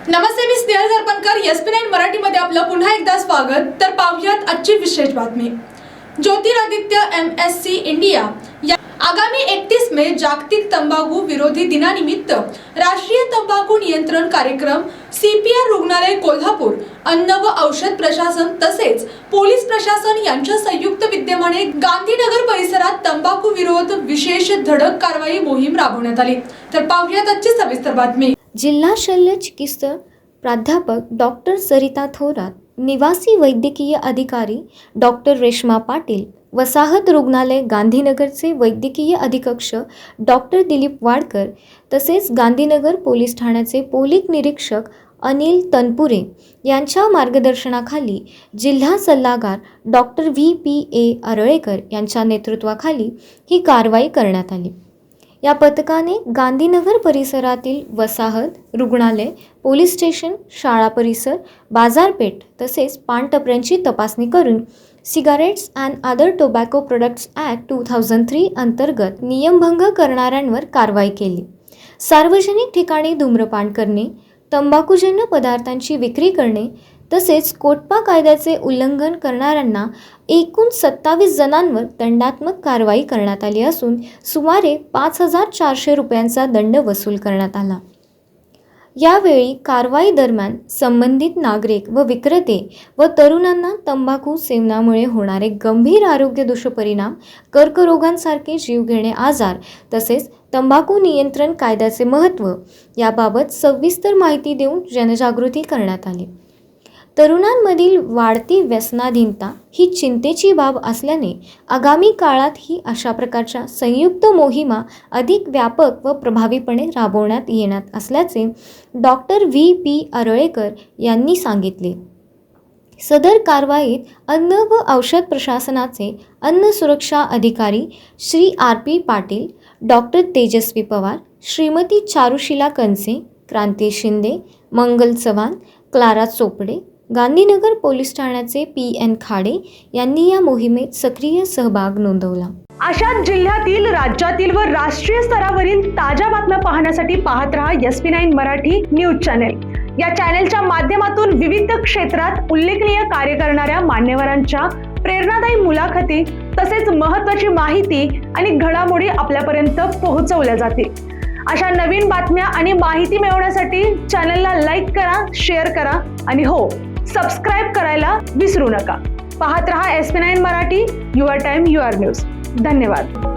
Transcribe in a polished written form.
नमस्ते, मी Snehal सरपणकर. SP9 मराठीमध्ये आपलं पुन्हा एकदा स्वागत. तर पाहूयात आजची विशेष बातमी. ज्योतिरादित्य MSc इंडिया या आगामी 31 मे जागतिक तंबाखू विरोधी दिनानिमित्त राष्ट्रीय तंबाखू नियंत्रण कार्यक्रम, CPR रुग्णालय कोल्हापूर, अन्न व औषध प्रशासन तसेच पोलीस प्रशासन यांच्या संयुक्त विद्यमाने गांधीनगर परिसरात तंबाखू विरोध विशेष धडक कारवाई मोहीम राबवण्यात आली. तर पाहूयात आजची सविस्तर बातमी. जिल्हा शल्य चिकित्सक प्राध्यापक डॉक्टर सरिता थोरात, निवासी वैद्यकीय अधिकारी डॉक्टर रेश्मा पाटील, वसाहत रुग्णालय गांधीनगरचे वैद्यकीय अधीक्षक डॉक्टर दिलीप वाडकर तसेच गांधीनगर पोलीस ठाण्याचे पोलीस निरीक्षक अनिल तनपुरे यांच्या मार्गदर्शनाखाली जिल्हा सल्लागार डॉक्टर VPA अरळेकर यांच्या नेतृत्वाखाली ही कारवाई करण्यात आली. या पथकाने गांधीनगर परिसरातील वसाहत रुग्णालय, पोलीस स्टेशन, शाळा परिसर, बाजारपेठ तसेच पानटपऱ्यांची तपासणी करून cigarettes and other tobacco products act 2003 अंतर्गत नियमभंग करणाऱ्यांवर कारवाई केली. सार्वजनिक ठिकाणी धूम्रपान करणे, तंबाखूजन्य पदार्थांची विक्री करणे तसेच कोटपा कायद्याचे उल्लंघन करणाऱ्यांना एकूण 27 जणांवर दंडात्मक कारवाई करण्यात आली असून सुमारे 5,400 रुपयांचा दंड वसूल करण्यात आला. यावेळी कारवाई दरम्यान संबंधित नागरिक व विक्रेते व तरुणांना तंबाखू सेवनामुळे होणारे गंभीर आरोग्य दुष्परिणाम, कर्करोगांसारखे जीवघेणे आजार तसेच तंबाखू नियंत्रण कायद्याचे महत्त्व याबाबत सविस्तर माहिती देऊन जनजागृती करण्यात आली. तरुणांमधील वाढती व्यसनाधीनता ही चिंतेची बाब असल्याने आगामी काळात ही अशा प्रकारच्या संयुक्त मोहिमा अधिक व्यापक व प्रभावीपणे राबवण्यात येणार असल्याचे डॉक्टर VP अरळेकर यांनी सांगितले. सदर कारवाईत अन्न व औषध प्रशासनाचे अन्न सुरक्षा अधिकारी श्री RP पाटील, डॉक्टर तेजस्वी पवार, श्रीमती चारुशिला कंसे, क्रांती शिंदे, मंगल चव्हाण, क्लारा चोपडे, गांधीनगर पोलीस ठाण्याचे PN खाडे यांनी या मोहिमेत सक्रिय सहभाग नोंदवला. अशाच जिल्ह्यातील, राज्यातील व राष्ट्रीय स्तरावरील ताज्या बातम्या पाहण्यासाठी पाहत रहा SP9 मराठी न्यूज चॅनेल. या चॅनेलच्या माध्यमातून विविध क्षेत्रात उल्लेखनीय कार्य करणाऱ्या मान्यवरांच्या प्रेरणादायी मुलाखती तसेच महत्त्वाची माहिती आणि घडामोडी आपल्यापर्यंत पोहोचवल्या जातील. अशा नवीन बातम्या आणि माहिती मिळवण्यासाठी चॅनलला लाईक करा, शेअर करा आणि हो, सबस्क्राईब करायला विसरू नका. पाहत रहा SP9 Marathi, your time your news. धन्यवाद.